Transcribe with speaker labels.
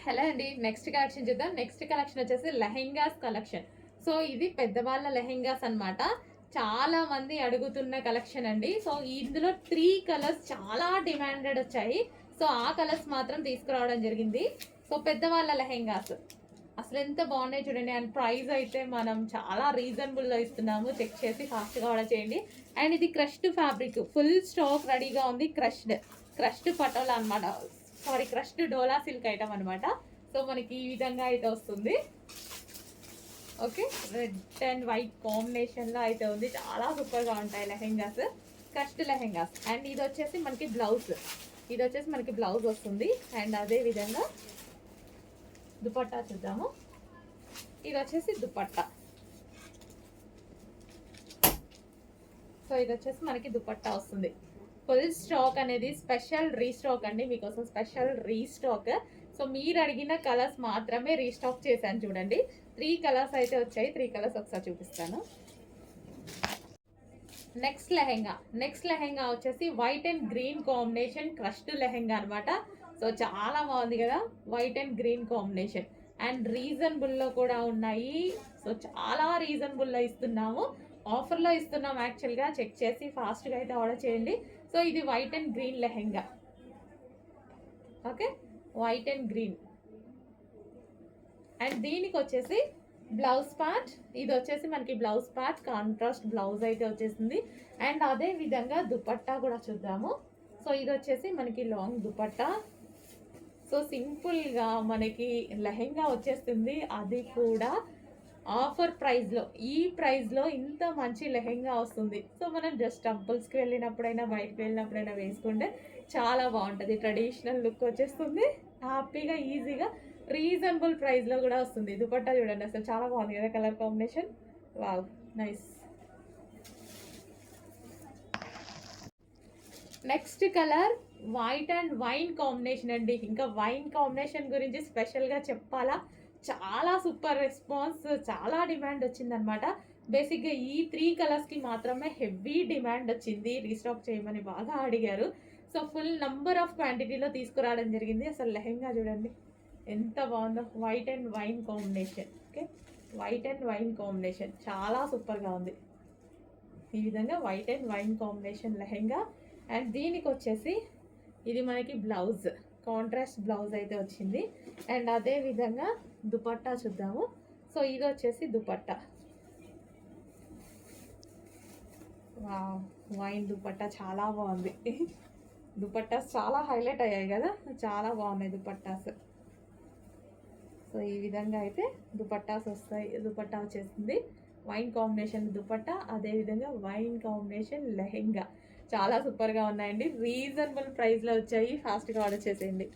Speaker 1: Hello అండి. Next collection చూద్దాం. Next collection వచ్చేసి లెహెంగాస్ కలెక్షన్. సో ఇది పెద్దవాళ్ళ లెహెంగాస్ అన్నమాట. చాలా మంది అడుగుతున్న కలెక్షన్ అండి. సో ఇందులో 3 కలర్స్ చాలా డిమాండెడ్ వచ్చాయి. సో ఆ కలర్స్ మాత్రం తీసుకురావడం జరిగింది. సో పెద్దవాళ్ళ లెహెంగాస్ అసలు ఎంత బాగున్నాయి చూడండి. అండ్ ప్రైస్ అయితే మనం చాలా రీజనబుల్లో ఇస్తున్నాము. చెక్ చేసి ఫాస్ట్గా ఆర్డర్ చేయండి. అండ్ ఇది క్రష్డ్ ఫ్యాబ్రిక్, ఫుల్ స్టాక్ రెడీగా ఉంది. క్రష్డ్ పటోలా అనమాట. సారీ, క్రష్డ్ డోలా సిల్క్ ఐటమ్ అనమాట. సో మనకి ఈ విధంగా అయితే వస్తుంది. ఓకే, రెడ్ అండ్ వైట్ కాంబినేషన్లో అయితే ఉంది. చాలా సూపర్గా ఉంటాయి లెహెంగాస్, క్రష్డ్ లెహెంగాస్. అండ్ ఇది వచ్చేసి మనకి బ్లౌజ్ వస్తుంది. అండ్ అదే విధంగా దుపట్టా చూద్దాము. ఇది వచ్చేసి దుపట్టా. సో ఇది వచ్చేసి మనకి దుపట్టా వస్తుంది. ఫుల్ స్టాక్ అనేది స్పెషల్ రీస్టాక్ అండి, మీకోసం స్పెషల్ రీస్టాక్. సో మీరు అడిగిన కలర్స్ మాత్రమే రీస్టాక్ చేశాను చూడండి. 3 కలర్స్ అయితే వచ్చాయి. 3 కలర్స్ ఒకసారి చూపిస్తాను. నెక్స్ట్ లెహెంగా వచ్చేసి white and green combination crushed lehenga అనమాట. సో చాలా బాగుంది కదా, white and green combination. And రీజనబుల్లో కూడా ఉన్నాయి. సో చాలా రీజనబుల్లో ఇస్తున్నాము, ఆఫర్లో ఇస్తున్నాం. యాక్చువల్గా చెక్ చేసి ఫాస్ట్గా అయితే ఆర్డర్ చేయండి. సో ఇది white and green lehenga. Okay, white and green. And దీనికి వచ్చేసి బ్లౌజ్ పార్ట్, ఇది వచ్చేసి మనకి బ్లౌజ్ పార్ట్ కాంట్రాస్ట్ బ్లౌజ్ అయితే వచ్చేసింది. అండ్ అదే విధంగా దుపట్టా కూడా చూద్దాము. సో ఇది వచ్చేసి మనకి లాంగ్ దుపట్టా. సో సింపుల్గా మనకి లెహెంగా వచ్చేస్తుంది, అది కూడా ఆఫర్ ప్రైస్లో. ఈ ప్రైస్లో ఇంత మంచి లెహెంగా వస్తుంది. సో మనం జస్ట్ టెంపుల్స్కి వెళ్ళినప్పుడైనా బయటకు వెళ్ళినప్పుడైనా వేసుకుంటే చాలా బాగుంటుంది. ట్రెడిషనల్ లుక్ వచ్చేస్తుంది, హ్యాపీగా ఈజీగా రీజనబుల్ ప్రైస్లో కూడా వస్తుంది. దుపట్టా చూడండి, అసలు చాలా బాగుంది కదా colour combination. Wow, nice. Next colour white and wine combination అండి. ఇంకా వైన్ కాంబినేషన్ గురించి స్పెషల్గా చెప్పాలా, చాలా సూపర్ రెస్పాన్స్, చాలా డిమాండ్ వచ్చిందనమాట. బేసిక్గా ఈ 3 కలర్స్కి మాత్రమే హెవీ డిమాండ్ వచ్చింది. రీస్టాక్ చేయమని బాగా అడిగారు. సో ఫుల్ నంబర్ ఆఫ్ క్వాంటిటీలో తీసుకురావడం జరిగింది. అసలు లెహెంగా చూడండి ఎంత బాగుందో, white and wine combination. Okay, white and wine combination చాలా సూపర్గా ఉంది. ఈ విధంగా white and wine combination lehenga. And దీనికి వచ్చేసి ఇది మనకి బ్లౌజ్, కాంట్రాస్ట్ బ్లౌజ్ అయితే వచ్చింది. అండ్ అదే విధంగా దుపట్టా చూద్దాము. సో ఇది వచ్చేసి దుపట్టా. వైన్ దుపట్టా చాలా బాగుంది. దుపట్టాస్ చాలా హైలైట్ అయ్యాయి కదా, చాలా బాగున్నాయి దుపట్టాస్. సో ఈ విధంగా అయితే దుపట్టాస్ వస్తాయి. దుపట్టా వచ్చేసింది వైన్ కాంబినేషన్ దుపట్టా, అదేవిధంగా వైన్ కాంబినేషన్ లెహెంగా. చాలా సూపర్గా ఉన్నాయండి, రీజనబుల్ ప్రైస్లో వచ్చాయి. ఫాస్ట్గా ఆర్డర్ చేసేయండి.